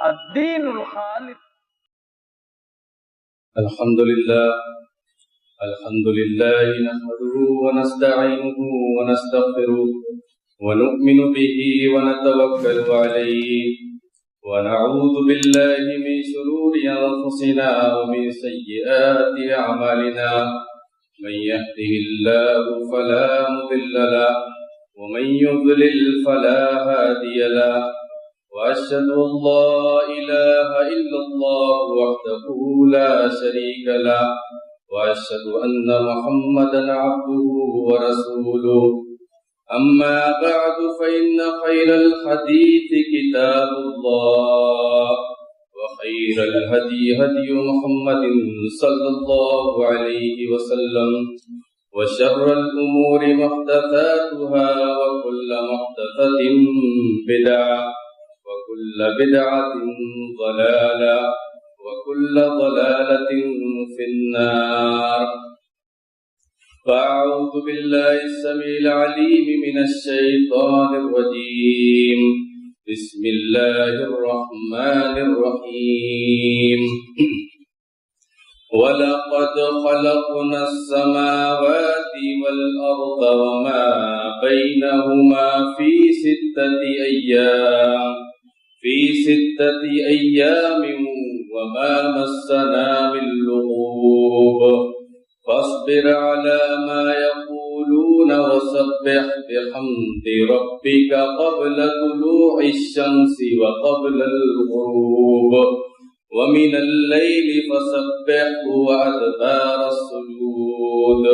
الدین الخالص. الحمد لله نحمده ونستعينه ونستغفره ونؤمن به ونتوكل عليه ونعوذ بالله من شرور أنفسنا ومن سيئات أعمالنا من يهده الله فلا مضل له ومن يضلل فلا هادي له وأشهد أن لا إله إلا الله وحده لا شريك له وأشهد أن محمدا عبده ورسوله. أما بعد فإن خير الحديث كتاب الله وخير الهدي هدي محمد صلى الله عليه وسلم وشر الأمور محدثاتها وكل محدثة بدعة وكل بدعة ضلالة وكل ضلالة في النار. فأعوذ بالله السميع العليم من الشيطان الرجيم. بسم الله الرحمن الرحيم. وَلَقَدْ خَلَقْنَا السَّمَاوَاتِ وَالْأَرْضَ وَمَا بَيْنَهُمَا فِي سِتَّةِ أَيَّامٍ وَمَا مَسَّنَا مِن لُّغُوبٍ. فاصبر على ما يقولون وسبح بحمد ربك قبل طلوع الشمس وقبل الغروب ومن الليل فسبحه وأدبار السجود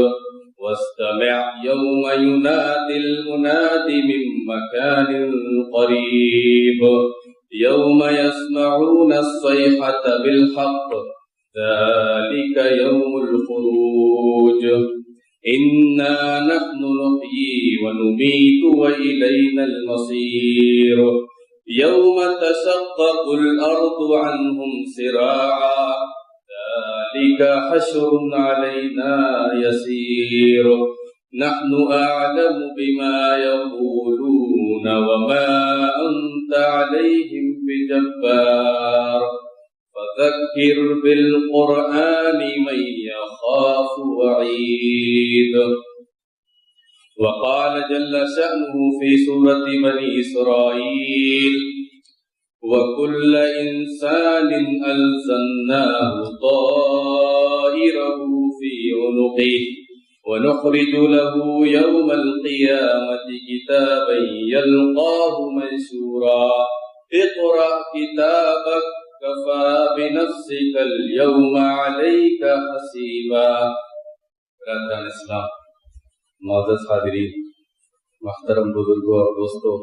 واستمع يوم ينادي المناد من مكان قريب يوم يسمعون الصيحة بالحق ذلك يوم الخروج. إنا نحن نحيي ونميت وإلينا المصير. يوم تشقق الأرض عنهم سراعا ذلك حشر علينا يسير. نحن أعلم بما يقولون وما أنت عليهم بجبار. فذكر بالقرآن من يخاف وعيد. وقال جل شأنه في سورة بني إسرائيل وكل إنسان ألزمناه طائره في عنقه ونخرج له يوم القيامة كتابا يلقاه منشورا. اقرأ كتابك كفى بنفسك اليوم عليك حسيبا. برادران اسلام، معزز حاضرین، محترم بزرگوں اور دوستوں،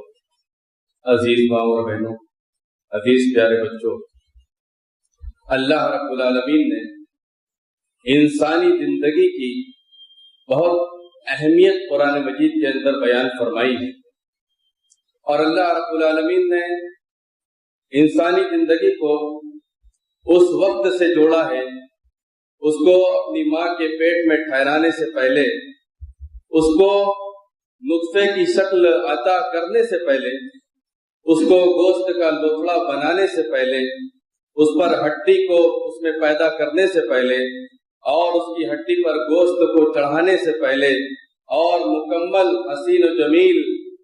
عزیز ماں اور بہنوں، عزیز پیارے بچوں، اللہ رب العالمین نے انسانی زندگی کی بہت اہمیت قرآن مجید کے اندر بیان فرمائی ہے، اور اللہ رب العالمین نے انسانی زندگی کو اس وقت سے جوڑا ہے، اس کو اپنی ماں کے پیٹ میں ٹھہرانے سے پہلے، اس کو نطفے کی شکل عطا کرنے سے پہلے، اس کو گوشت کا لوتھڑا بنانے سے پہلے، اس پر ہڈی کو اس میں پیدا کرنے سے پہلے، اور اس کی ہڈی پر گوشت کو چڑھانے سے پہلے، اور مکمل حسین و جمیل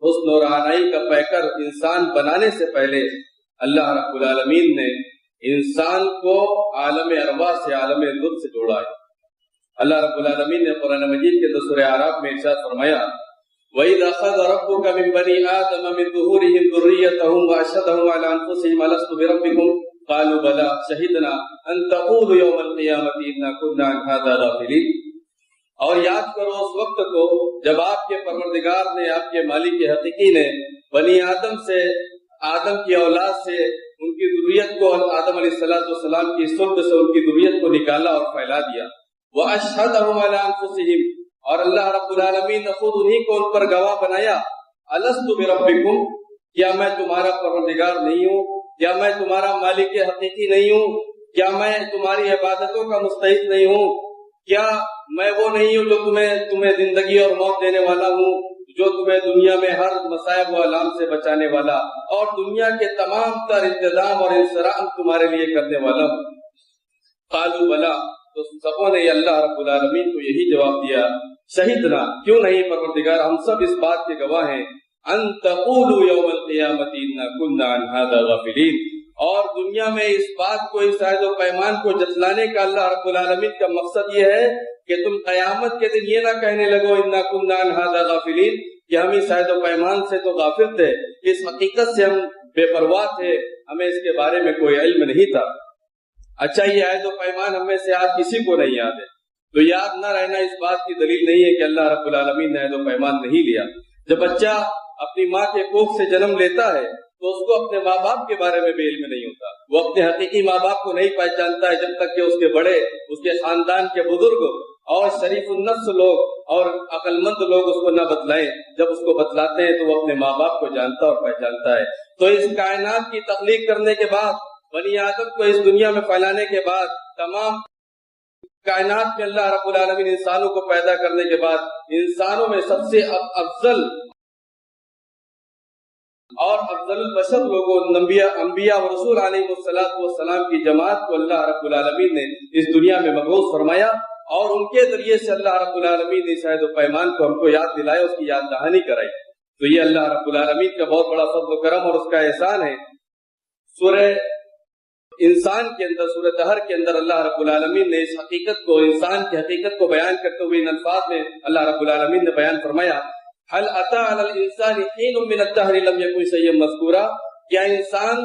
حسن و رہنائی کا پیکر انسان بنانے سے پہلے اللہ رب العالمین نے انسان کو عالم ارواح سے عالم روح سے جوڑا ہے۔ اللہ رب العالمین نے قرآن مجید کے سورہ اعراف میں ارشاد فرمایا وَإِذْ أَخَذَ رَبُّكَ مِنْ بَنِي آدَمَ مِنْ ظُهُورِهِمْ ذُرِّيَّتَهُمْ وَأَشْهَدَهُمْ عَلَى أَنفُسِهِمْ أَلَسْتُ بِرَبِّكُمْ قَالُوا بَلَى شَهِدْنَا أَنْ تَقُولُوا يَوْمَ الْقِيَامَةِ إِنَّا كُنَّا عَنْ هَذَا غَافِلِينَ۔ اور یاد کرو اس وقت کو جب آپ کے پروردگار نے، آپ کے مالک حقیقی نے بنی آدم سے، آدم کی اولاد سے ان کی ذریت کو، آدم علیہ السلام کی صلب سے ان کی ذریت کو نکالا اور پھیلا دیا۔ وَأَشْهَدَهُمْ عَلَى أَنفُسِهِمْ، اور اللہ رب العالمین نے خود انہی کو ان پر گواہ بنایا، أَلَسْتُ بِرَبِّكُمْ، کیا میں تمہارا پروردگار نہیں ہوں؟ کیا میں تمہارا مالک حقیقی نہیں ہوں؟ کیا میں تمہاری عبادتوں کا مستحق نہیں ہوں؟ کیا میں وہ نہیں ہوں جو تمہیں زندگی اور موت دینے والا ہوں، جو تمہیں دنیا میں ہر مصائب و آلام سے بچانے والا اور دنیا کے تمام تر انتظام اور انصرام تمہارے لیے کرنے والا ہوں۔ قالوا بلا، تو سبوں نے اللہ رب العالمین کو یہی جواب دیا، شہدنا، کیوں نہیں پروردگار، ہم سب اس بات کے گواہ ہیں، ان تقولوا یوم القیامت انا کنا عن ھذا غافلین، اور دنیا میں اس بات کو، اس عہد و پیمان کو جتلانے کا اللہ رب العالمین کا مقصد یہ ہے کہ تم قیامت کے دن یہ نہ کہنے لگو انا کنا عن ھذا غافلین کہ ہم اس عہد و پیمان سے تو غافل تھے، اس حقیقت سے ہم بے پرواہ تھے، ہمیں اس کے بارے میں کوئی علم نہیں تھا۔ اچھا، یہ عہد و پیمان ہم میں سے آج کسی کو نہیں یاد ہے، تو یاد نہ رہنا اس بات کی دلیل نہیں ہے کہ اللہ رب العالمین نے عہد و پیمان نہیں لیا۔ جب بچہ اپنی ماں کے کوکھ سے جنم لیتا ہے تو اس کو اپنے ماں باپ کے بارے میں بھی علم نہیں ہوتا، وہ اپنے حقیقی ماں باپ کو نہیں پہچانتا ہے جب تک کہ اس کے بڑے، اس کے خاندان کے بزرگ اور شریف النفس لوگ اور عقل مند لوگ اس کو نہ بتلائیں۔ جب اس کو بتلاتے ہیں تو وہ اپنے ماں باپ کو جانتا اور پہچانتا ہے۔ تو اس کائنات کی تخلیق کرنے کے بعد، بنی آدم کو اس دنیا میں پھیلانے کے بعد، تمام کائنات میں اللہ رب العالمین انسانوں کو پیدا کرنے کے بعد، انسانوں میں سب سے افضل اور افضل البشر لوگوں، انبیاء و رسول علیہ السلام کی جماعت کو اللہ رب العالمین نے اس دنیا میں مبعوث فرمایا، اور ان کے ذریعے سے اللہ رب العالمین نے اس عہد و پیمان کو ہم کو یاد دلایا، اس کی یاد دہانی کرائی۔ تو یہ اللہ رب العالمین کا بہت بڑا فضل و کرم اور اس کا احسان ہے۔ سورہ انسان کے اندر، سورہ دہر کے اندر اللہ رب العالمین نے اس حقیقت کو، انسان کی حقیقت کو بیان کرتے ہوئے ان الفاظ میں اللہ رب العالمین نے بیان فرمایا، هل اتى على الانسان حين من الدهر لم يكن شيئا مذكورا، کیا انسان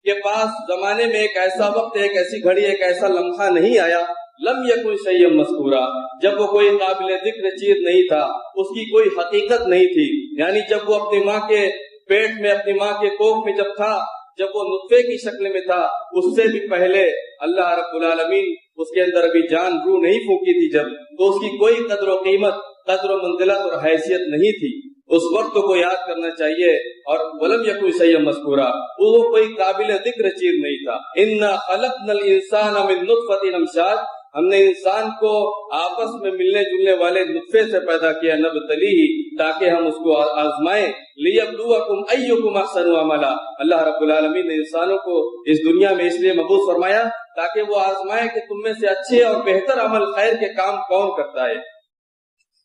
کے پاس زمانے میں ایک ایسا وقت، ایک ایسی گھڑی، ایک ایسا لمحہ نہیں آیا، لم يكن شيئا مذكورا، جب وہ کوئی قابل ذکر چیز نہیں تھا، اس کی کوئی حقیقت نہیں تھی، یعنی جب وہ اپنی ماں کے پیٹ میں، اپنی ماں کے کوکھ میں جب تھا، جب وہ نطفے کی شکل میں تھا، اس سے بھی پہلے اللہ رب العالمین اس کے اندر ابھی جان روح نہیں پھونکی تھی جب، تو اس کی کوئی قدر و قیمت، قدر و منزلت اور حیثیت نہیں تھی۔ اس وقت کو یاد کرنا چاہیے، اور ولم یکن شیئا مذکورا، وہ کوئی قابل ذکر چیز نہیں تھا۔ انا خلقنا الانسان من نطفۃ امشاج، ہم نے انسان کو آپس میں ملنے جلنے والے نطفے سے پیدا کیا، نبتلیہ، تاکہ ہم اس کو آزمائیں، لیبلوکم ایکم احسن عملا، اللہ رب العالمین نے انسانوں کو اس دنیا میں اس لیے مبعوث فرمایا تاکہ وہ آزمائے کہ تم میں سے اچھے اور بہتر عمل، خیر کے کام کون کرتا ہے۔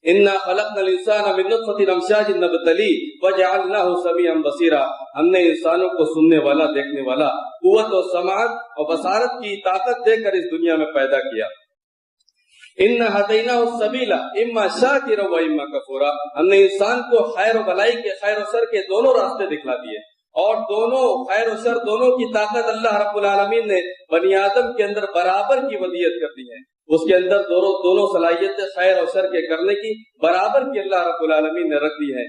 انا خلقنا الانسان من نطفۃ امشاج نبتلیہ وجعلناہ سمیعا بصیرا، ہم نے انسانوں کو سننے والا، دیکھنے والا، قوت و سماعت اور بصارت کی طاقت دے کر اس دنیا میں پیدا کیا۔ انا ہدیناہ السبیل اما شاکرا و اما کفورا، ہم نے انسان کو خیر و بھلائی کے، خیر و شر کے دونوں راستے دکھلا دیے، اور دونوں خیر و شر، دونوں کی طاقت اللہ رب العالمین نے بنی آدم کے اندر برابر کی ودیت کر دی ہے۔ اس کے اندر دونوں صلاحیتیں خیر اور شر کے کرنے کی برابر کی اللہ رب العالمین نے رکھ دی ہے۔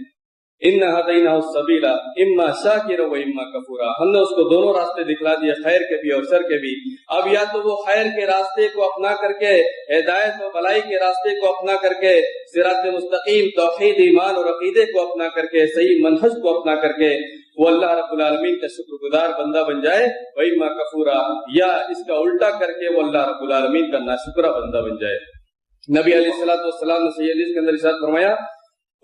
اِنَّا هَدَيْنَاهُ السَّبِيلَ إِمَّا شَاكِرًا وَإِمَّا كَفُورًا، ہم نے اس کو دونوں راستے دکھلا دیے، خیر کے بھی اور شر کے بھی۔ اب یا تو وہ خیر کے راستے کو اپنا کر کے، ہدایت و بھلائی کے راستے کو اپنا کر کے، صراط مستقیم، توحید، ایمان اور عقیدے کو اپنا کر کے، صحیح منہج کو اپنا کر کے وہ اللہ رب العالمین کا شکر گزار بندہ بن جائے، وَإِمَّا كَفُورًا، یا اس کا الٹا کر کے وہ اللہ رب العالمین کا ناشکرہ بندہ بن جائے۔ نبی علیہ الصلوۃ والسلام نے صحیح حدیث کے اندر ارشاد فرمایا،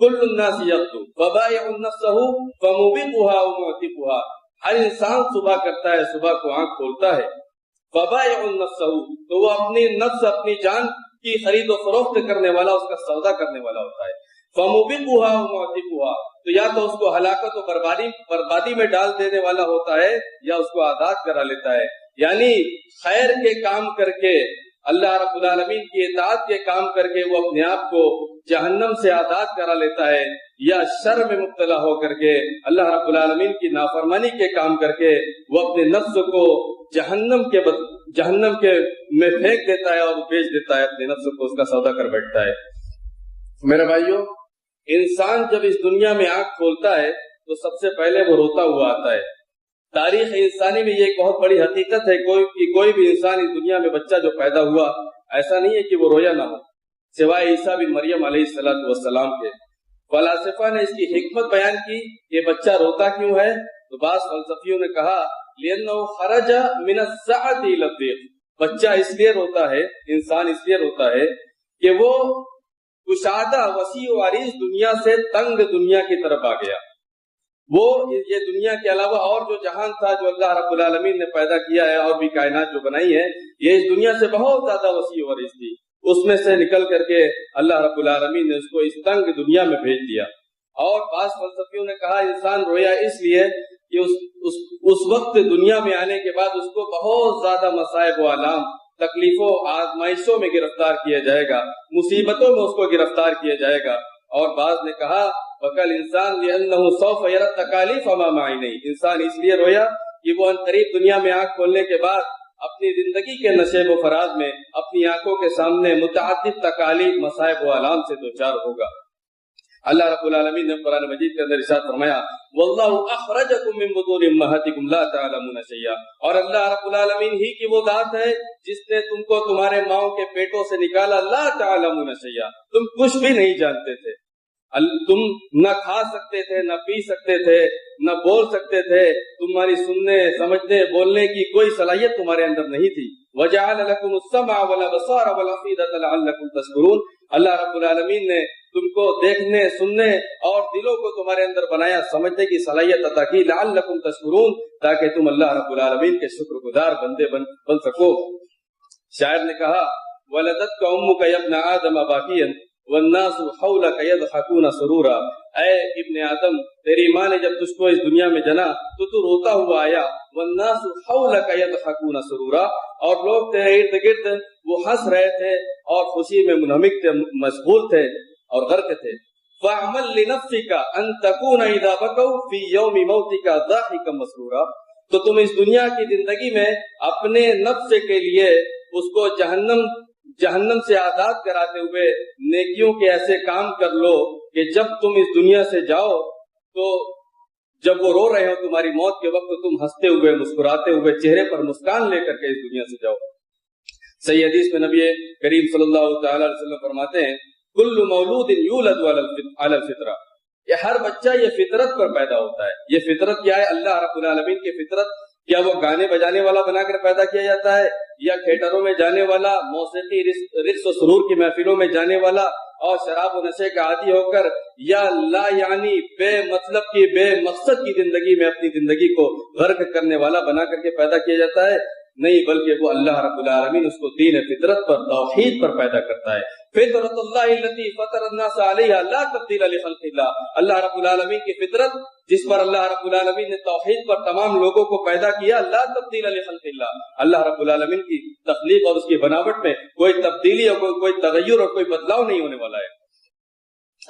کل الناس یغدو فبائع نفسه فموبقها ومعتقها، ہر انسان صبح کرتا ہے، صبح کو آنکھ کھولتا ہے، فبائع نفسه، تو وہ اپنی نفس، اپنی جان کی خرید و فروخت کرنے والا، اس کا سودا کرنے والا ہوتا ہے۔ فموبقها ومعتقها، تو یا تو اس کو ہلاکت و بربادی میں ڈال دینے والا ہوتا ہے، یا اس کو آزاد کرا لیتا ہے۔ یعنی خیر کے کام کر کے، اللہ رب العالمین کی اطاعت کے کام کر کے وہ اپنے آپ کو جہنم سے آزاد کرا لیتا ہے، یا شر میں مبتلا ہو کر کے اللہ رب العالمین کی نافرمانی کے کام کر کے وہ اپنے نفس کو جہنم کے میں پھینک دیتا ہے اور بیچ دیتا ہے، اپنے نفس کو اس کا سودا کر بیٹھتا ہے۔ میرے بھائیوں، انسان جب اس دنیا میں آنکھ کھولتا ہے تو سب سے پہلے وہ روتا ہوا آتا ہے۔ تاریخ انسانی میں یہ ایک بہت بڑی حقیقت ہے، کوئی بھی انسان اس دنیا میں بچہ جو پیدا ہوا، ایسا نہیں ہے کہ وہ رویا نہ ہو، سوائے عیسیٰ بن مریم علیہ السلام کے۔ فلاسفہ نے اس کی حکمت بیان کی کہ بچہ روتا کیوں ہے، تو بعض فلسفیوں نے کہا لِأَنَّهُ خَرَجَ مِنَ السَّعَةِ إِلَى الضِّيقِ، بچہ اس لیے روتا ہے، انسان اس لیے روتا ہے کہ وہ کشادہ وسیع و عریض دنیا سے تنگ دنیا کی طرف آ گیا. وہ یہ دنیا کے علاوہ اور جو جہان تھا جو اللہ رب العالمین نے پیدا کیا ہے اور بھی کائنات جو بنائی ہے یہ اس دنیا سے بہت زیادہ وسیع و عریض تھی. اس میں سے نکل کر کے اللہ رب العالمین نے اس کو اس تنگ دنیا میں بھیج دیا. اور بعض فلسفیوں نے کہا انسان رویا اس لیے کہ اس وقت دنیا میں آنے کے بعد اس کو بہت زیادہ مصائب و آلام، تکلیفوں، آزمائشوں میں گرفتار کیا جائے گا، مصیبتوں میں اس کو گرفتار کیا جائے گا. اور بعض نے کہا وَقَالَ الْإِنسَانُ لِأَنَّهُ سَوْفَ يَرَى التَّكَالِيفَ أَمَامَ عَيْنَيْهِ. انسان اس لیے رویا کہ وہ عنقریب دنیا میں آنکھ کھولنے کے بعد اپنی زندگی کے نشیب و فراز میں اپنی آنکھوں کے سامنے متعدد تکالیف، مصائب و آلام سے دوچار ہوگا. اللہ رب العالمین نے قرآن مجید کے اندر ارشاد فرمایا وَاللَّهُ أَخْرَجَكُم مِّن بُطُونِ أُمَّهَاتِكُمْ لَا تَعْلَمُونَ شَيْئًا. اور اللہ رب العالمین ہی کی وہ ذات ہے جس نے تم کو تمہارے ماؤں کے پیٹوں سے نکالا. لا تعلمون شیئا، تم کچھ بھی نہیں جانتے تھے. تم نہ کھا سکتے تھے، نہ پی سکتے تھے، نہ بول سکتے تھے. تمہاری سننے، سمجھنے، بولنے کی کوئی صلاحیت تمہارے اندر نہیں تھی. وَجَعَلَ لَكُمُ السَّمْعَ وَالْأَبْصَارَ وَالْأَفْئِدَةَ لَعَلَّكُمْ تَشْكُرُونَ. اللہ رب العالمین نے تم کو دیکھنے، سننے اور دلوں کو تمہارے اندر بنایا، سمجھنے کی صلاحیت عطا کی. لَعَلَّكُمْ تَشْكُرُونَ، تاکہ تم اللہ رب العالمین کے شکر گزار بندے بن سکو. شاعر نے کہا وَلَدَتْكَ أُمُّكَ يَا ابْنَ آدَمَ بَاكِيًا وَالنَّاسُ حَوْلَكَ يَضْحَكُونَ سُرُورًا. اے ابن آدم، تیری ماں نے جب تجھ کو اس دنیا میں جنا تو روتا ہوا آیا. وَالنَّاسُ حَوْلَكَ يَضْحَكُونَ سُرُورًا، اور لوگ تیرے ارد گرد وہ ہنس رہے تھے اور خوشی میں منہمک تھے، مشغول تھے اور غرق تھے. فَاعْمَلْ لِنَفْسِكَ أَن تَكُونَ إِذَا بَكَوْا فِي يَوْمِ مَوْتِكَ ضَاحِكًا مَسْرُورًا. تو تم اس دنیا کی زندگی میں اپنے نفس کے لیے اس کو جہنم سے آزاد کراتے ہوئے نیکیوں کے ایسے کام کر لو کہ جب تم اس دنیا سے جاؤ تو جب وہ رو رہے ہو تمہاری موت کے وقت تم ہنستے ہوئے، مسکراتے ہوئے، چہرے پر مسکان لے کر کے اس دنیا سے جاؤ. صحیح حدیث میں نبی کریم صلی اللہ تعالی علیہ وسلم فرماتے ہیں کل مولود یولد علی الفطرہ. یہ ہر بچہ یہ فطرت پر پیدا ہوتا ہے. یہ فطرت کیا ہے؟ اللہ رب العالمین کی فطرت. کیا وہ گانے بجانے والا بنا کر پیدا کیا جاتا ہے، یا تھیٹروں میں جانے والا، موسیقی، رقص و سرور کی محفلوں میں جانے والا اور شراب و نشے کا عادی ہو کر، یا لا یعنی بے مطلب کی، بے مقصد کی زندگی میں اپنی زندگی کو غرق کرنے والا بنا کر کے پیدا کیا جاتا ہے؟ نہیں، بلکہ وہ اللہ رب العالمین اس کو دین فطرت پر، توحید پر پیدا کرتا ہے. فطرت اللہ التی فطر الناس علیہا لا تبدیل لخلق اللہ. اللہ رب العالمین کی فطرت جس پر اللہ رب العالمین نے توحید پر تمام لوگوں کو پیدا کیا، لا تبدیل لخلق اللہ. اللہ رب العالمین کی تخلیق اور اس کی بناوٹ میں کوئی تبدیلی اور کوئی تغیر اور کوئی بدلاؤ نہیں ہونے والا ہے.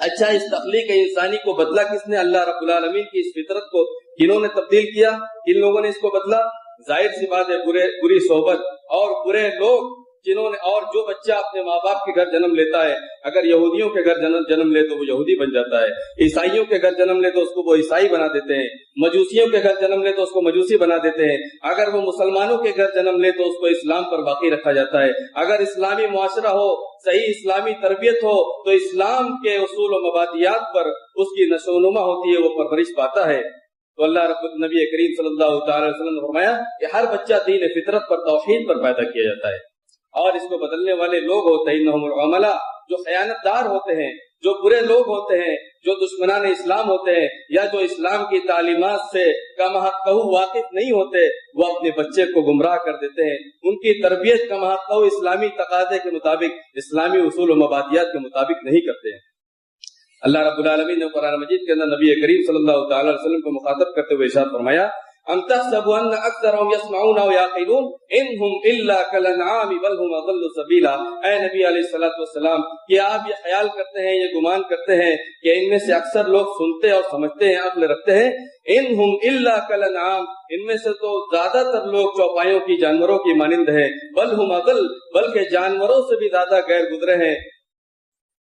اچھا، اس تخلیق انسانی کو بدلا کس نے؟ اللہ رب العالمین کی اس فطرت کو کنہوں نے تبدیل کیا؟ کن لوگوں نے اس کو بدلا؟ ظاہر سی بات ہے بری صحبت اور برے لوگ جنہوں نے، اور جو بچہ اپنے ماں باپ کے گھر جنم لیتا ہے، اگر یہودیوں کے گھر جنم لے تو وہ یہودی بن جاتا ہے، عیسائیوں کے گھر جنم لے تو اس کو وہ عیسائی بنا دیتے ہیں، مجوسیوں کے گھر جنم لے تو اس کو مجوسی بنا دیتے ہیں، اگر وہ مسلمانوں کے گھر جنم لے تو اس کو اسلام پر باقی رکھا جاتا ہے. اگر اسلامی معاشرہ ہو، صحیح اسلامی تربیت ہو تو اسلام کے اصول و مبادئات پر اس کی نشو و نما ہوتی ہے، وہ پرورش پاتا ہے. تو اللہ رب نبی کریم صلی اللہ تعالی وسلم نے فرمایا کہ ہر بچہ دین فطرت پر، توحید پر پیدا کیا جاتا ہے. اور اس کو بدلنے والے لوگ ہوتے ہیں انہم العملا، جو خیانت دار ہوتے ہیں، جو برے لوگ ہوتے ہیں، جو دشمنان اسلام ہوتے ہیں، یا جو اسلام کی تعلیمات سے کما حق واقف نہیں ہوتے، وہ اپنے بچے کو گمراہ کر دیتے ہیں. ان کی تربیت کما حق اسلامی تقاضے کے مطابق، اسلامی اصول و مبادئات کے مطابق نہیں کرتے ہیں. اللہ رب العالمین نے قرآن مجید کے اندر نبی کریم صلی اللہ تعالی علیہ وسلم کو مخاطب کرتے ہوئے ارشاد فرمایا ام تحسب ان اکثرهم يسمعون او يعقلون انهم الا كالانعام بل هم اضل سبيلا. اے نبی علیہ الصلوۃ والسلام، کیا آپ یہ خیال کرتے ہیں، یہ گمان کرتے ہیں کہ ان میں سے اکثر لوگ سنتے اور سمجھتے ہیں، عقل رکھتے ہیں؟ انهم الا كالانعام، ان میں سے تو زیادہ تر لوگ چوپایوں کی، جانوروں کی مانند ہیں. بل هم اضل، بلکہ جانوروں سے بھی زیادہ غیر گزرے ہیں،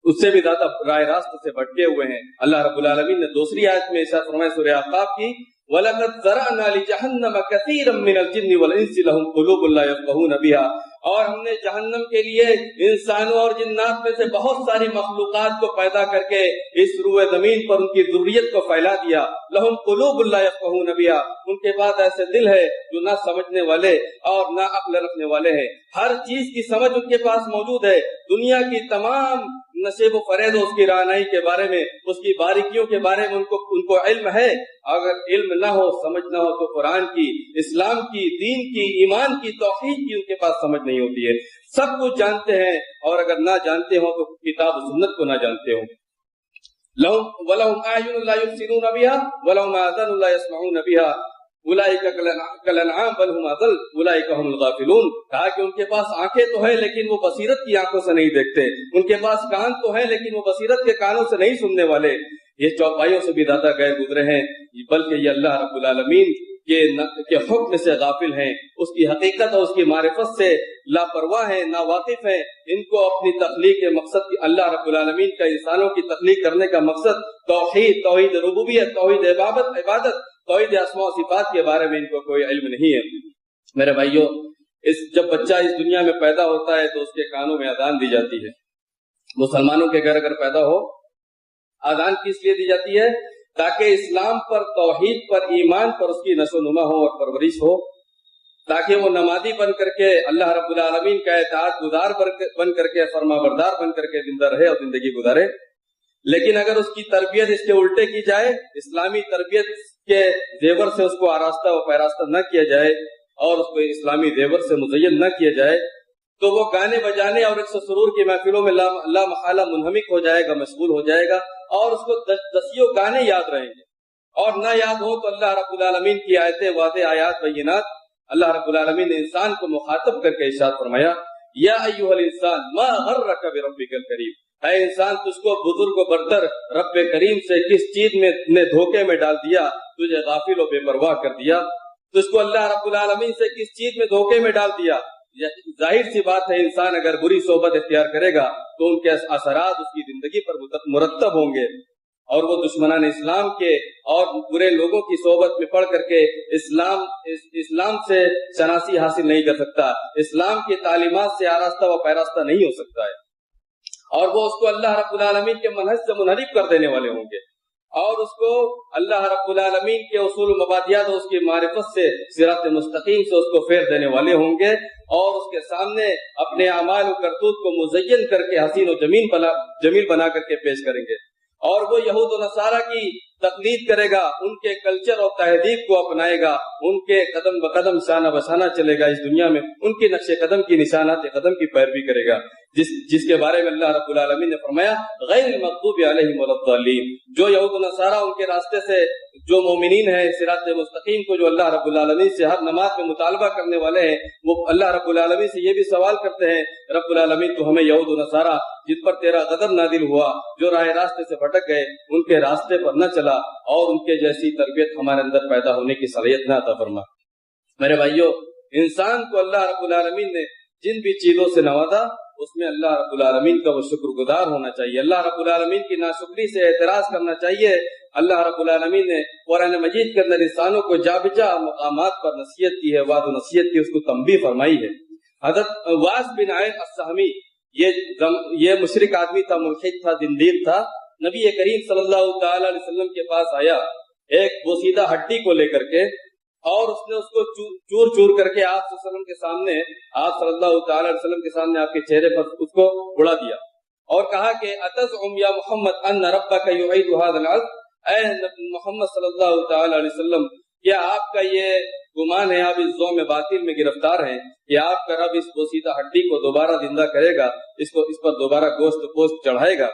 اس سے بھی زیادہ راہ راست سے بھٹکے ہوئے ہیں. اللہ رب العالمین نے دوسری آیت میں ارشاد فرمایا سورہ احقاف کی وَلَقَدْ ذَرَأْنَا لِجَهَنَّمَ كَثِيرًا مِنَ الْجِنِّ وَالْإِنسِ لَهُمْ قُلُوبٌ لَا يَفْقَهُونَ بِهَا. اور ہم نے جہنم کے لیے انسانوں اور جنات میں سے بہت ساری مخلوقات کو پیدا کر کے اس روئے زمین پر ان کی ذریت کو پھیلا دیا. لَهُمْ قُلُوبٌ لَا يَفْقَهُونَ بِهَا، ان کے پاس ایسے دل ہے جو نہ سمجھنے والے اور نہ عقل رکھنے والے ہیں. ہر چیز کی سمجھ ان کے پاس موجود ہے، دنیا کی تمام نصیب و فریب اس کی رہنمائی کے بارے میں، اس کی باریکیوں کے بارے میں ان کو علم ہے۔ اگر علم نہ ہو، سمجھ نہ ہو، تو قرآن کی، اسلام کی، دین کی، ایمان کی، توحید کی ان کے پاس سمجھ نہیں ہوتی ہے۔ سب کچھ جانتے ہیں، اور اگر نہ جانتے ہوں تو کتاب و سنت کو نہ جانتے ہوں۔ وَلَهُمْ أَعْيُنٌ لَا يُبْصِرُونَ بِهَا وَلَهُمْ آذَانٌ لَا يَسْمَعُونَ بِهَا أُولَٰئِكَ كَالْأَنْعَامِ بَلْ هُمْ أَضَلُّ أُولَٰئِكَ هُمُ الْغَافِلُونَ۔ کہا کہ ان کے پاس آنکھیں تو ہیں لیکن وہ بصیرت کی آنکھوں سے نہیں دیکھتے، ان کے پاس کان تو ہیں لیکن وہ بصیرت کے کانوں سے نہیں سننے والے۔ یہ چوپائیوں سے بھی زیادہ غیر گزرے ہیں، بلکہ یہ اللہ رب العالمین کے حکم سے غافل ہیں، اس کی حقیقت اور اس کی معرفت سے لاپرواہ ہیں، ناواقف ہیں۔ ان کو اپنی تخلیق کے مقصد کی، اللہ رب العالمین کا انسانوں کی تخلیق کرنے کا مقصد توحید، توحید ربوبیت، توحید عبادت، توحید اسماء و صفات کے بارے میں ان کو کوئی علم نہیں ہے۔ میرے بھائیوں، جب بچہ اس دنیا میں پیدا ہوتا ہے تو اس کے کانوں میں اذان دی جاتی ہے۔ مسلمانوں کے گھر اگر پیدا ہو، اذان کس لیے دی جاتی ہے؟ تاکہ اسلام پر، توحید پر، ایمان پر اس کی نشو و نما ہو اور پرورش ہو، تاکہ وہ نمازی بن کر کے اللہ رب العالمین کا اطاعت گزار بن کر کے، فرما بردار بن کر کے زندہ رہے اور زندگی گزارے۔ لیکن اگر اس کی تربیت اس کے الٹے کی جائے، اسلامی تربیت کے زیور سے اس کو آراستہ و پیراستہ نہ کیا جائے اور اس کو اسلامی زیور سے مزین نہ کیا جائے، تو وہ گانے بجانے اور رقص و سرور کی محفلوں میں لا محالہ منہمک ہو جائے گا، مشغول ہو جائے گا، اور اس کو دسیوں گانے یاد رہیں گے، اور نہ یاد ہو تو اللہ رب العالمین کی آیتیں، واضح آیات بینات، اللہ رب العالمین نے انسان کو مخاطب کر کے ارشاد فرمایا، یا ایھا الانسان ما غرک بربک الکریم، اے انسان تجھ کو بزرگ و برتر رب کریم سے کس چیز نے دھوکے میں ڈال دیا، تجھے غافل و بے پرواہ کر دیا، تجھ کو اللہ رب العالمین سے کس چیز میں دھوکے میں ڈال دیا۔ ظاہر سی بات ہے، انسان اگر بری صحبت اختیار کرے گا تو ان کے اثرات اس کی زندگی پر مرتب ہوں گے، اور وہ دشمنان اسلام کے اور برے لوگوں کی صحبت میں پڑ کر کے اسلام سے شناسی حاصل نہیں کر سکتا، اسلام کی تعلیمات سے آراستہ و پیراستہ نہیں ہو سکتا ہے، اور وہ اس کو اللہ رب العالمین کے منہج سے منحرف کر دینے والے ہوں گے، اور اس کو اللہ رب العالمین کے اصول و مبادئات اور اس کی معرفت سے، صراط مستقیم سے اس کو پھیر دینے والے ہوں گے، اور اس کے سامنے اپنے اعمال و کرتوت کو مزین کر کے حسین و جمیل بنا کر کے پیش کریں گے، اور وہ یہود و نصارہ کی تقلید کرے گا، ان کے کلچر اور تہذیب کو اپنائے گا، ان کے قدم بقدم شانہ بشانہ چلے گا اس دنیا میں، ان کے نقش قدم کی، نشانات قدم کی پیروی کرے گا، جس کے بارے میں اللہ رب العالمین نے فرمایا غیر المغضوب علیہم ولا الضالین، جو یہود و نصارہ ان کے راستے سے، جو مومنین ہیں صراط مستقیم کو جو اللہ رب العالمین سے ہر نماز میں مطالبہ کرنے والے ہیں، وہ اللہ رب العالمین سے یہ بھی سوال کرتے ہیں، رب العالمین تو ہمیں یہود و نصارہ جن پر تیرا غضب نازل ہوا، جو راہ راستے سے بھٹک گئے، ان کے راستے پر نہ چلا، اور ان کے جیسی تربیت ہمارے اندر پیدا ہونے کی صلاحیت نہ عطا فرما۔ میرے بھائیوں، انسان کو اللہ رب العالمین نے جن بھی چیزوں سے نوازا، اس میں اللہ رب العالمین کا وہ شکر گزار ہونا چاہیے، اللہ رب العالمین کی ناشکری سے اعتراض کرنا چاہیے۔ اللہ رب العالمین نے قرآن مجید کے اندر انسانوں کو جا بجا مقامات پر نصیحت کی ہے، وعظ و نصیحت کی، اس کو تنبیہ فرمائی ہے۔ حضرت واس بن عائد السہمی، یہ مشرک آدمی تھا، ملحد تھا، زندیق تھا، نبی کریم صلی اللہ تعالی علیہ وسلم کے پاس آیا ایک بوسیدہ ہڈی کو لے کر کے، اور اس نے اس کو چور چور کر کے آپ صلی اللہ علیہ وسلم کے سامنے، آپ صلی اللہ تعالی علیہ وسلم کے سامنے، آپ کے چہرے پر اس کو اڑا دیا، اور کہا کہ اتزعم یا محمد ان ربک یعید هذا العظم، اے محمد صلی اللہ تعالی علیہ وسلم، کیا آپ کا یہ گمان ہے، آپ اس ظلم باطل میں گرفتار ہیں کہ آپ کا رب اس بوسیدہ ہڈی کو دوبارہ زندہ کرے گا، اس پر دوبارہ گوشت پوست چڑھائے گا؟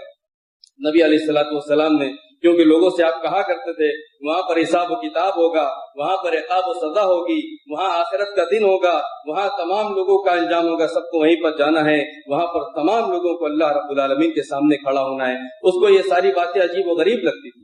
نبی علیہ الصلوۃ والسلام نے، کیونکہ لوگوں سے آپ کہا کرتے تھے وہاں پر حساب و کتاب ہوگا، وہاں پر عقاب و سزا ہوگی، وہاں آخرت کا دن ہوگا، وہاں تمام لوگوں کا انجام ہوگا، سب کو وہیں پر جانا ہے، وہاں پر تمام لوگوں کو اللہ رب العالمین کے سامنے کھڑا ہونا ہے، اس کو یہ ساری باتیں عجیب و غریب لگتی تھی،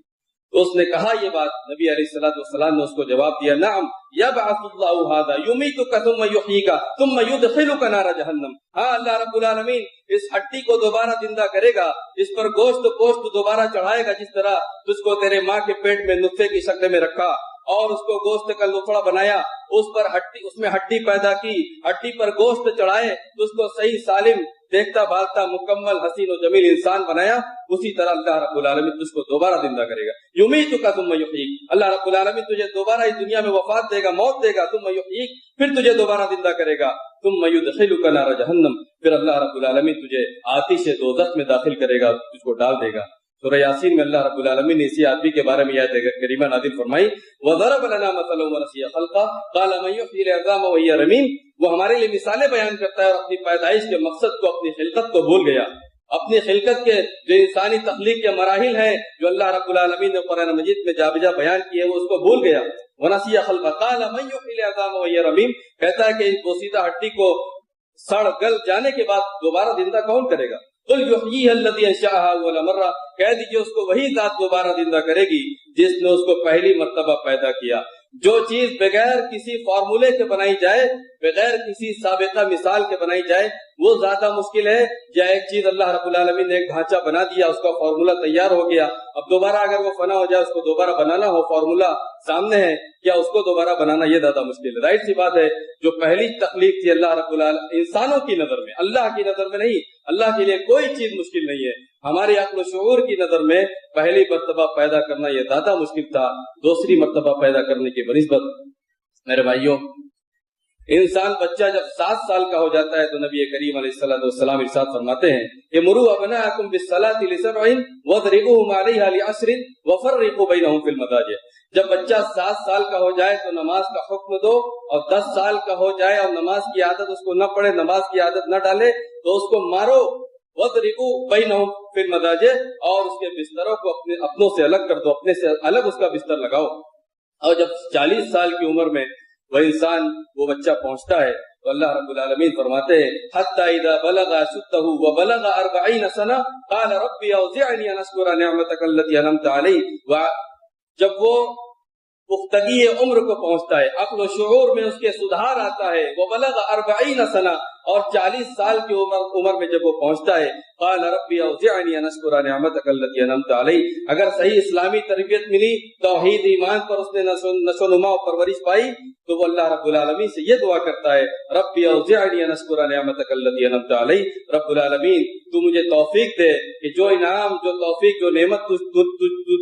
تو اس نے کہا یہ بات، نبی علیہ الصلوۃ والسلام نے اس کو جواب دیا، نعم یبعث اللہ ھذا یمیتک ثم یحییک ثم یدخلک نار جہنم، ہاں اللہ رب العالمین اس ہڈی کو دوبارہ زندہ کرے گا، اس پر گوشت پوست دوبارہ چڑھائے گا، جس طرح تجھ کو تیرے ماں کے پیٹ میں نطفے کی شکل میں رکھا اور اس کو گوشت کا لفڑا بنایا، اس میں ہڈی پیدا کی، ہڈی پر گوشت چڑھائے تو اس کو صحیح سالم دیکھتا بھالتا مکمل حسین و جمیل انسان بنایا، اسی طرح اللہ رب العالمین تجھ کو دوبارہ زندہ کرے گا. یمیتک ثم یحییک، اللہ رب العالمین تجھے دوبارہ اس دنیا میں وفات دے گا، موت دے گا. ثم یحییک، پھر تجھے دوبارہ زندہ کرے گا. ثم یدخلک نار جہنم، پھر اللہ رب العالمین تجھے آتش دوزخ میں داخل کرے گا، تجھ کو ڈال دے گا. سورہ یاسین میں اللہ رب العالمین نے اسی آدمی کے بارے میں آیت کریمہ نازل فرمائی، وَضَرَبَ لَنَا مَثَلًا وَنَسِيَ خَلْقَهُ قَالَ مَن يُحْيِي الْعِظَامَ وَهِيَ رَمِيمٌ. وہ ہمارے لیے مثالیں بیان کرتا ہے اور اپنی پیدائش کے مقصد کو، اپنی خلقت کو بھول گیا. اپنی خلقت کے جو انسانی تخلیق کے مراحل ہیں جو اللہ رب العالمین نے قرآن مجید میں جا بجا بیان کیے، وہ اس کو بھول گیا. وَنَسِيَ خَلْقَهُ قَالَ مَن يُحْيِي الْعِظَامَ وَهِيَ رَمِيمٌ، کہتا ہے کہ اس بوسیدہ ہڈی کو سڑ گل جانے کے بعد دوبارہ زندہ کون کرے گا؟ قل یحییھا الذی انشأھا اول مرہ، کہہ دیجئے اس کو وہی ذات دوبارہ زندہ کرے گی جس نے اس کو پہلی مرتبہ پیدا کیا. جو چیز بغیر کسی فارمولے کے بنائی جائے، بغیر کسی سابقہ مثال کے بنائی جائے، وہ زیادہ مشکل ہے یا ایک چیز اللہ رب العالمین نے ایک ڈھانچہ بنا دیا، اس کا فارمولہ تیار ہو گیا، اب دوبارہ اگر وہ فنا ہو جائے اس کو دوبارہ بنانا ہو، فارمولہ سامنے ہے، کیا اس کو دوبارہ بنانا یہ زیادہ مشکل ہے؟ ظاہر سی بات ہے جو پہلی تخلیق تھی اللہ رب العالمین انسانوں کی نظر میں، اللہ کی نظر میں نہیں، اللہ کے لیے کوئی چیز مشکل نہیں ہے. ہماری عقل و شعور کی نظر میں پہلی مرتبہ پیدا کرنا یہ زیادہ مشکل تھا دوسری مرتبہ پیدا کرنے کی بنسبت. میرے بھائیوں، انسان بچہ جب 7 سال کا ہو جاتا ہے تو نبی کریم علیہ السلام ارشاد فرماتے ہیں کہ مروا ابناءکم بالصلاۃ ل7 واضربوهم علیہا ل10 وفرقوا بینہم فی المضاجع. جب بچہ 7 سال کا ہو جائے تو نماز کا حکم دو، اور 10 سال کا ہو جائے اور نماز کی عادت اس کو نہ پڑے، نماز کی عادت نہ ڈالے تو اس کو مارو. وَاضْرِبُوا بَيْنَهُمْ فِي الْمَضَاجِعِ، اور اس کے بستروں کو اپنوں سے الگ کر دو، اپنے سے الگ اس کا بستر لگاؤ. اور جب 40 سال کی عمر میں وہ انسان، وہ بچہ پہنچتا ہے تو اللہ رب العالمین فرماتے ہیں حَتَّى إِذَا بَلَغَ أَشُدَّهُ وَبَلَغَ 40 سَنَةً قَالَ رَبِّ أَوْزِعْنِي أَنْ أَشْكُرَ نِعْمَتَكَ الَّتِي أَنْعَمْتَ عَلَيَّ. جب وہ پختگی عمر کو پہنچتا ہے، عقل و شعور میں اس کے سدھار آتا ہے، وہ بلغ 40 سنہ، اور 40 سال کی عمر میں جب وہ پہنچتا ہے، قال ربی اوزعنی ان اشکر نعمتک التی انعمت علی. اگر صحیح اسلامی تربیت ملی، توحید ایمان پر اس نے نشو و نما و پرورش پائی، تو وہ اللہ رب العالمین سے یہ دعا کرتا ہے ربی اوزعنی ان اشکر نعمتک التی انعمت علی. رب العالمین تو مجھے توفیق دے کہ جو انعام، جو توفیق، جو نعمت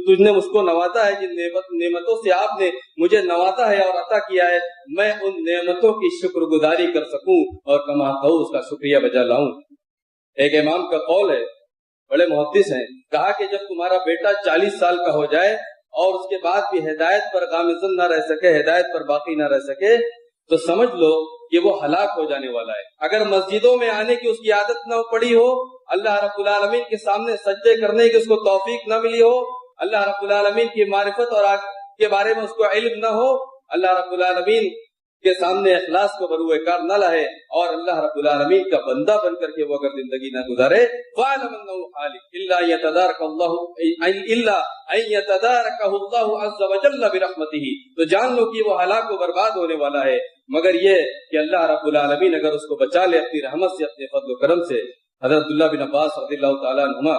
تجھ نے مجھ کو نوازا ہے، جن نعمتوں سے آپ نے مجھے نوازا ہے اور عطا کیا ہے، میں ان نعمتوں کی شکر گزاری کر سکوں اور کما کہوں اس کا شکریہ بجا لاؤں. ایک امام کا قول ہے، بڑے محدث ہیں، کہا کہ جب تمہارا بیٹا 40 سال کا ہو جائے اور اس کے بعد بھی ہدایت پر گامزن نہ رہ سکے، ہدایت پر باقی نہ رہ سکے، تو سمجھ لو کہ وہ ہلاک ہو جانے والا ہے. اگر مسجدوں میں آنے کی اس کی عادت نہ پڑی ہو، اللہ رب العالمین کے سامنے سجدے کرنے کی اس کو توفیق نہ ملی ہو، اللہ رب العالمین کی معرفت اور کے بارے میں اس کو علم نہ ہو، اللہ رب العالمین کے سامنے اخلاص کو بروئے کار نہ لائے اور اللہ رب العالمین کا بندہ بن کر کے وہ اگر زندگی نہ گزارے، فَعْلَمْ أَنَّهُ حَالِكٌ إِلَّا أَن يَتَدَارَكَهُ اللَّهُ عَزَّ وَجَلَّ بِرَحْمَتِهِ. تو جان لو کہ وہ ہلاک و برباد ہونے والا ہے، مگر یہ کہ اللہ رب العالمین اگر اس کو بچا لے اپنی رحمت سے، اپنے فضل و کرم سے. حضرت عبداللہ بن عباس رضی اللہ تعالیٰ عنہما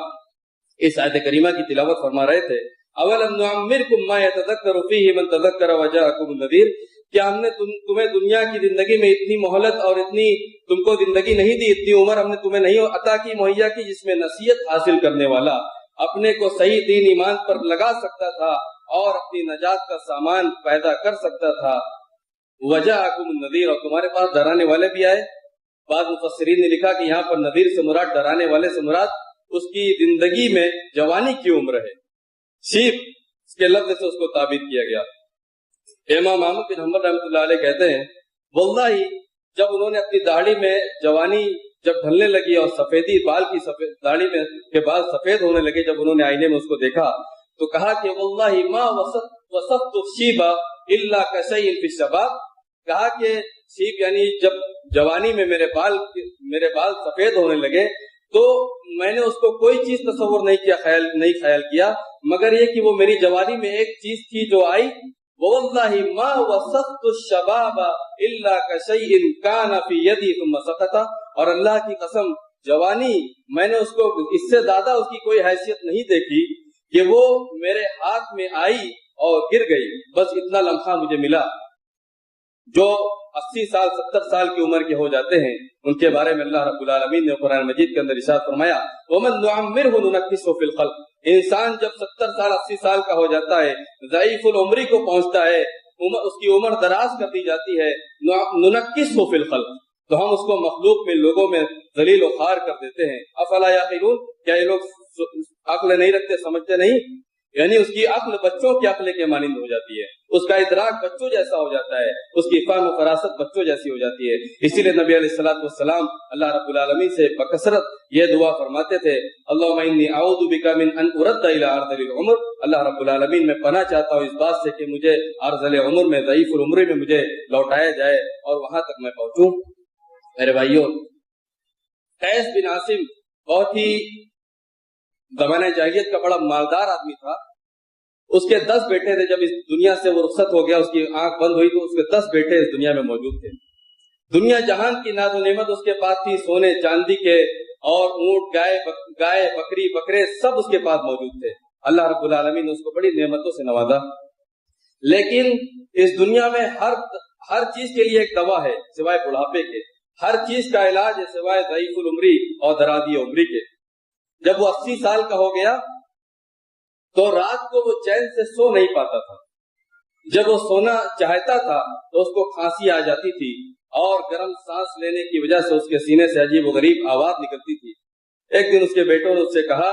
اس آیت کریمہ کی تلاوت فرما رہے تھے، اولم نعمرکم ما یتذکر فیہ من تذکر وجاءکم النذیر. کیا ہم نے تمہیں دنیا کی زندگی میں اتنی مہلت اور اتنی تم کو زندگی نہیں دی، اتنی عمر ہم نے تمہیں نہیں عطا کی، مہیا کی، جس میں نصیحت حاصل کرنے والا اپنے کو صحیح دین ایمان پر لگا سکتا تھا اور اپنی نجات کا سامان پیدا کر سکتا تھا. وجاءکم النذیر، اور تمہارے پاس ڈرانے والے بھی آئے. بعض مفسرین نے لکھا کہ یہاں پر نذیر سے مراد، ڈرانے والے سے مراد اس کی زندگی میں جوانی کی عمر ہے. شیب اس کے لفظ سے اس کو تعبیر کیا گیا. امام احمد بن حنبل رحمۃ اللہ علیہ کہتے ہیں واللہ جب انہوں نے اپنی داڑھی میں جوانی جب ڈھلنے لگی اور سفیدی بال کی داڑھی میں کے بال سفید ہونے لگے، جب انہوں نے آئینے میں اس کو دیکھا تو کہا کہ واللہ ما وصفت الشیب الا کشیء فی الشباب. کہا کہ شیب یعنی جب جوانی میں میرے بال سفید ہونے لگے تو میں نے اس کو کوئی چیز تصور نہیں کیا، خیال کیا مگر یہ کہ وہ میری جوانی میں ایک چیز تھی جو آئی. وَوَاللَّهِ مَا وَصَفْتُ الشَّبَابَ إِلَّا كَشَيْءٍ كَانَ فِي يَدِي ثُمَّ سَقَطَ. اور اللہ کی قسم جوانی میں نے اس کو اس سے زیادہ اس کی کوئی حیثیت نہیں دیکھی کہ وہ میرے ہاتھ میں آئی اور گر گئی، بس اتنا لمحہ مجھے ملا. جو 80 سال 70 سال کی عمر کے ہو جاتے ہیں ان کے بارے میں اللہ رب العالمین نے قرآن مجید کے اندر ارشاد فرمایا وَمَن نُعَمِّرْهُ نُنَكِّسْهُ فِي الْخَلْقِ، انسان جب 70 سال 80 سال کا ہو جاتا ہے، ضعیف العمری کو پہنچتا ہے، اس کی عمر دراز کر دی جاتی ہے، نُنَكِّسْهُ فِي الْخَلْقِ، تو ہم اس کو مخلوق میں لوگوں میں ذلیل و خوار کر دیتے ہیں۔ افلا یعقلون، کیا یہ لوگ عقل نہیں رکھتے، سمجھتے نہیں؟ یعنی اس کی عقل بچوں کی عقل کے مانند ہو جاتی ہے، اس کا ادراک بچوں جیسا ہو جاتا ہے، اس کی فہم و فراست بچوں جیسی ہو جاتی ہے۔ اسی لیے نبی علیہ الصلوۃ والسلام اللہ رب العالمین سے بکثرت یہ دعا فرماتے تھے اللہم انی اعوذ بک من ان ارد الی ارذل العمر، اللہ رب العالمین میں پناہ چاہتا ہوں اس بات سے کہ مجھے ارذل عمر میں، ضعیف العمری میں مجھے لوٹایا جائے اور وہاں تک میں پہنچوں۔ میرے بھائیوں، قیس بن عاصم بہت ہی زمانہ جاہلیت کا بڑا مالدار آدمی تھا، اس کے 10 بیٹے تھے۔ جب اس دنیا سے وہ رخصت ہو گیا، اس کی آنکھ بند ہوئی تو اس کے 10 بیٹے اس دنیا میں موجود تھے۔ دنیا جہان کی ناز و نعمت اس کے پاس تھی، سونے چاندی کے اور اونٹ، گائے بکری بکرے سب اس کے پاس موجود تھے۔ اللہ رب العالمین نے اس کو بڑی نعمتوں سے نوازا، لیکن اس دنیا میں ہر چیز کے لیے ایک دوا ہے سوائے بڑھاپے کے، ہر چیز کا علاج ہے سوائے ضعیف العمری اور درازی عمری کے۔ جب وہ 80 سال کا ہو گیا تو رات کو وہ چین سے سو نہیں پاتا تھا، جب وہ سونا چاہتا تھا تو اس کو کھانسی آ جاتی تھی اور گرم سانس لینے کی وجہ سے اس کے سینے سے عجیب و غریب آواز نکلتی تھی۔ ایک دن اس کے بیٹوں نے اس سے کہا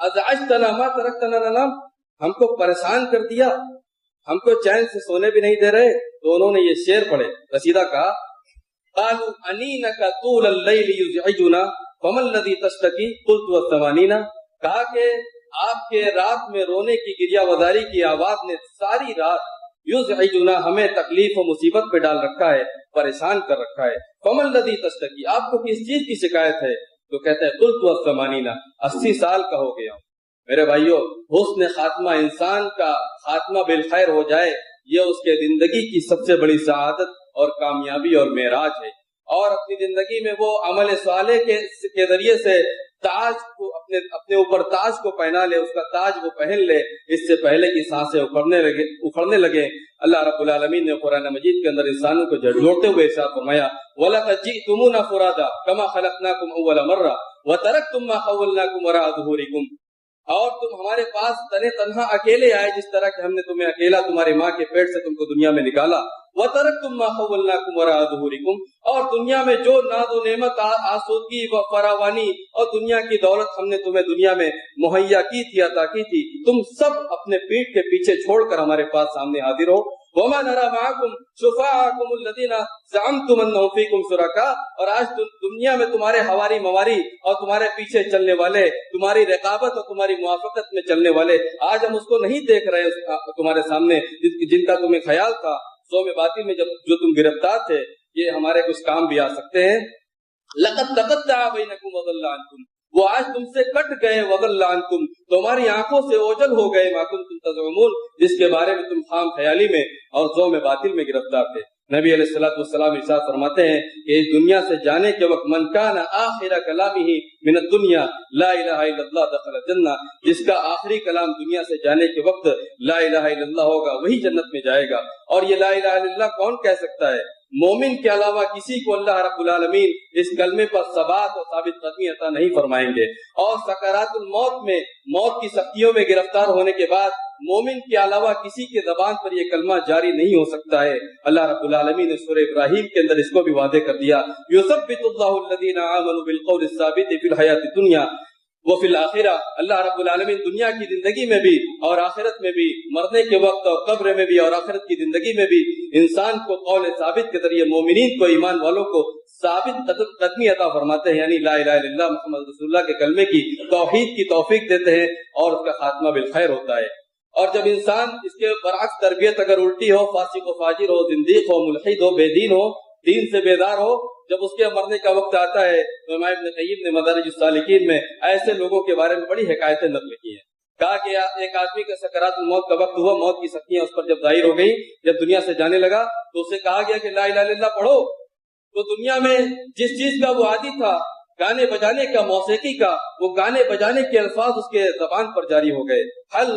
ازعجتنا ما ترکتنا ننام، ہم کو پریشان کر دیا، ہم کو چین سے سونے بھی نہیں دے رہے۔ تو انہوں نے یہ شعر پڑھے، قصیدہ کہا قالوا انینک طول اللیل یزعجنا فما الذی تشتکی قلت والثمانین، کہا کہ آپ کے رات میں رونے کی گریہ وزاری کی آواز نے ساری رات یزعجنا، ہمیں تکلیف و مصیبت پہ ڈال رکھا ہے، پریشان کر رکھا ہے۔ فما الذی تشتکی، آپ کو کس چیز کی شکایت ہے؟ تو کہتا ہے قلت والثمانین، 80 سال کا ہو گیا ہوں۔ میرے بھائیوں، حسن خاتمہ، انسان کا خاتمہ بالخیر ہو جائے، یہ اس کے زندگی کی سب سے بڑی سعادت اور کامیابی اور معراج ہے۔ اور اپنی زندگی میں وہ عمل صالح کے ذریعے سے تاج کو اپنے اوپر تاج کو پہنا لے، اس کا تاج وہ پہن لے اس سے پہلے کی سانسیں اکھڑنے لگے۔ اللہ رب العالمین نے قرآن مجید کے اندر انسانوں کو جھنجھوڑتے ہوئے ارشاد فرمایا وَلَقَدْ جِئْتُمُونَا فُرَادَىٰ كَمَا خَلَقْنَاكُمْ أَوَّلَ مَرَّةٍ وَتَرَكْتُم مَّا خَوَّلْنَاكُمْ وَرَاءَ ظُهُورِكُمْ، اور تم ہمارے پاس تنہا اکیلے آئے، جس طرح کہ ہم نے تمہیں اکیلا تمہاری ماں کے پیٹ سے تم کو دنیا میں نکالا۔ وَتَرَكْتُم مَّا خَوَّلْنَاكُمْ وَرَاءَ ظُهُورِكُمْ، اور دنیا میں جو ناز و نعمت، آسودگی و فراوانی اور دنیا کی دولت ہم نے تمہیں دنیا میں مہیا کی تھی، عطا کی تھی، تم سب اپنے پیٹ کے پیچھے چھوڑ کر ہمارے پاس سامنے حاضر ہو۔ وَمَا نَرَىٰ مَعَكُمْ شُفَعَاءَكُمُ الَّذِينَ زَعَمْتُمْ أَنَّهُمْ فِيكُمْ شُرَكَاء، اور آج دنیا میں تمہارے ہواری مواری اور تمہارے پیچھے چلنے والے، تمہاری رقابت اور تمہاری موافقت میں چلنے والے، آج ہم اس کو نہیں دیکھ رہے تمہارے سامنے جن کا تمہیں خیال تھا سو میں باطل میں جو تم گرفتار تھے، یہ ہمارے کچھ کام بھی آ سکتے ہیں۔ لَقَدْ تَقَطَّعَ بَيْنَكُمْ وَضَلَّ عَنْكُمْ، وہ آج تم سے کٹ گئے، وَضَلَّ عَنْكُمْ، تمہاری آنکھوں سے اوجھل ہو گئے، مَا كُنتُمْ تَزْعُمُونَ، جس کے بارے میں تم خام خیالی میں اور ذو میں باطل میں گرفتار تھے۔ نبی علیہ الصلوۃ والسلام ارشاد فرماتے ہیں کہ اس دنیا سے جانے کے وقت من کان آخر کلامہ من الدنیا لا الہ الا اللہ دخل الجنہ، جس کا آخری کلام دنیا سے جانے کے وقت لا الہ الا اللہ ہوگا وہی جنت میں جائے گا۔ اور یہ لا الہ الا اللہ کون کہہ سکتا ہے؟ مومن کے علاوہ کسی کو اللہ رب العالمین اس کلمے پر ثبات اور ثابت قدمی عطا نہیں فرمائیں گے۔ اور سکرات الموت میں، موت کی سختیوں میں گرفتار ہونے کے بعد مومن کے علاوہ کسی کے زبان پر یہ کلمہ جاری نہیں ہو سکتا ہے۔ اللہ رب العالمین نے سورہ ابراہیم کے اندر اس کو بھی واضح کر دیا یثبت اللہ الذین آمنوا بالقول الثابت فی الحیاۃ الدنیا وفی الآخرہ، اللہ رب العالمین دنیا کی زندگی میں بھی اور آخرت میں بھی، مرنے کے وقت اور قبر میں بھی اور آخرت کی زندگی میں بھی انسان کو قول ثابت کے ذریعے، مومنین کو، ایمان والوں کو ثابت قدمی عطا فرماتے ہیں، یعنی لا الہ الا اللہ محمد رسول اللہ کے کلمے کی توحید کی توفیق دیتے ہیں اور اس کا خاتمہ بالخیر ہوتا ہے۔ اور جب انسان اس کے برعکس تربیت اگر الٹی ہو، فاسق و فاجر ہو، زندیق ہو، ملحد ہو، بے دین ہو، دین سے بیدار ہو، جب اس کے مرنے کا وقت آتا ہے تو امام ابن قیم نے مدارج السالکین میں ایسے لوگوں کے بارے میں بڑی حکایتیں نقل کی ہیں۔ کہا کہ ایک آدمی کا سکرات الموت کا وقت ہوا، موت کی سختیاں اس پر جب ظاہر ہو گئی، جب دنیا سے جانے لگا تو اسے کہا گیا کہ لا الہ الا اللہ پڑھو۔ تو دنیا میں جس چیز کا وہ عادی تھا، گانے بجانے کا، موسیقی کا، وہ گانے بجانے کے الفاظ اس کے زبان پر جاری ہو گئے، حل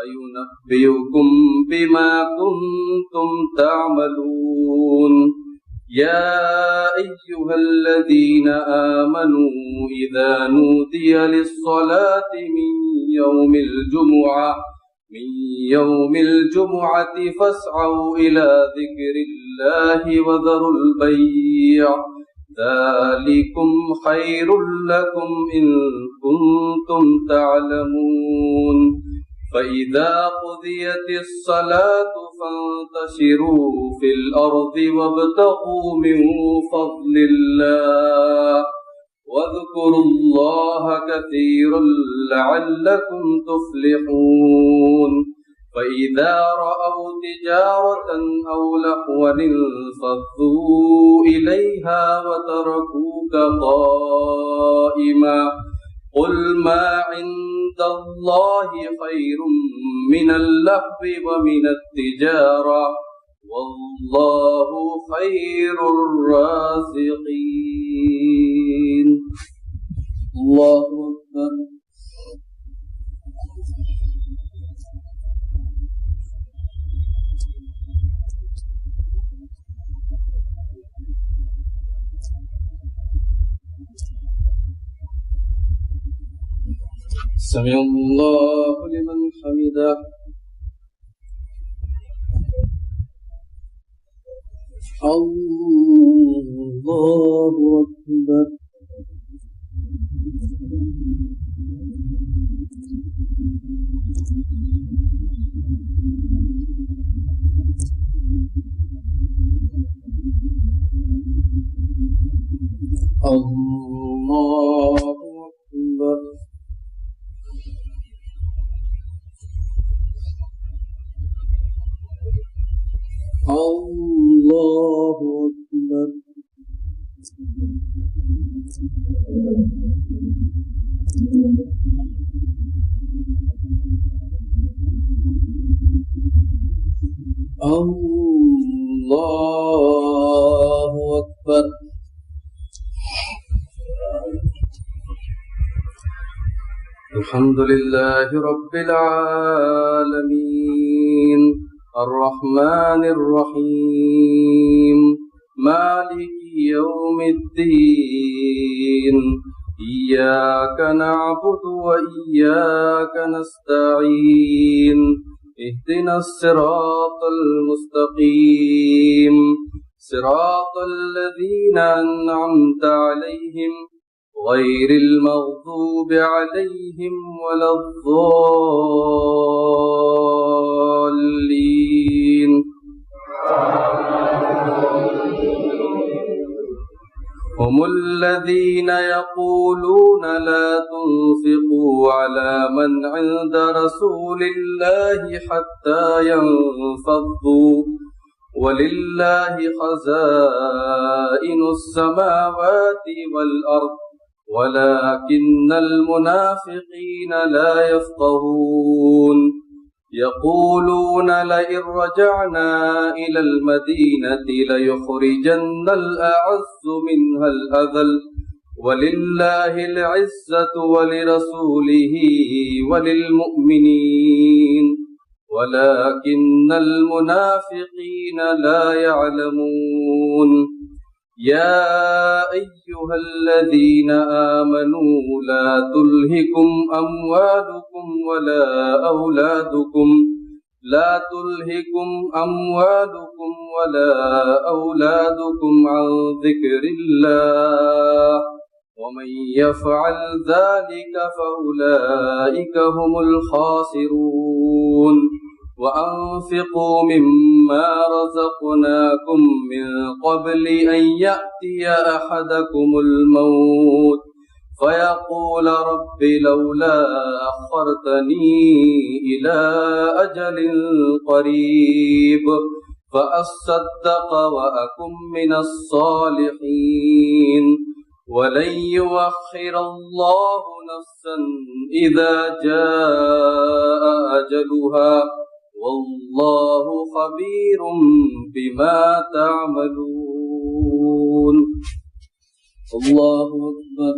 فينبئكم بما كنتم تعملون. يا أيها الذين آمنوا إذا نودي للصلاة من يوم الجمعة فاسعوا إلى ذكر الله وذروا البيع ذلكم خير لكم إن كنتم تعلمون. فإذا قضيت الصلاة فانتشروا في الأرض وابتغوا من فضل الله واذكروا الله كثيرا لعلكم تفلحون. فإذا رأوا تجارة أو لهوا انفضوا إليها وتركوك قائما. قل ما عند الله خير من اللهو ومن التجارة والله خير الرازقين. الله أكبر. سمع الله لمن حمده. الله أكبر. الله أكبر. الله أكبر. الله أكبر. الحمد لله رب العالمين الرحمن الرحيم مالك يوم الدين. إياك نعبد وإياك نستعين. اهدنا الصراط المستقيم صراط الذين أنعمت عليهم غير المغضوب عليهم ولا الضالين. هم الذين يقولون لا تنفقوا على من عند رسول الله حتى ينفضوا ولله خزائن السماوات والأرض ولكن المنافقين لا يفقهون. يقولون لئن رجعنا إلى المدينة ليخرجن الأعز منها الأذل ولله العزة ولرسوله وللمؤمنين ولكن المنافقين لا يعلمون. يا أيها الذين آمنوا لا تلهكم أموالكم ولا أولادكم عن ذكر الله ومن يفعل ذلك فأولئك هم الخاسرون. وأنفقوا مما رزقناكم من قبل أن يأتي أحدكم الموت فيقول رب لولا أخرتني إلى أجل قريب فأصدق وأكن من الصالحين. ولن يؤخر الله نفسا إذا جاء أجلها والله خبير بما تعملون. الله أكبر.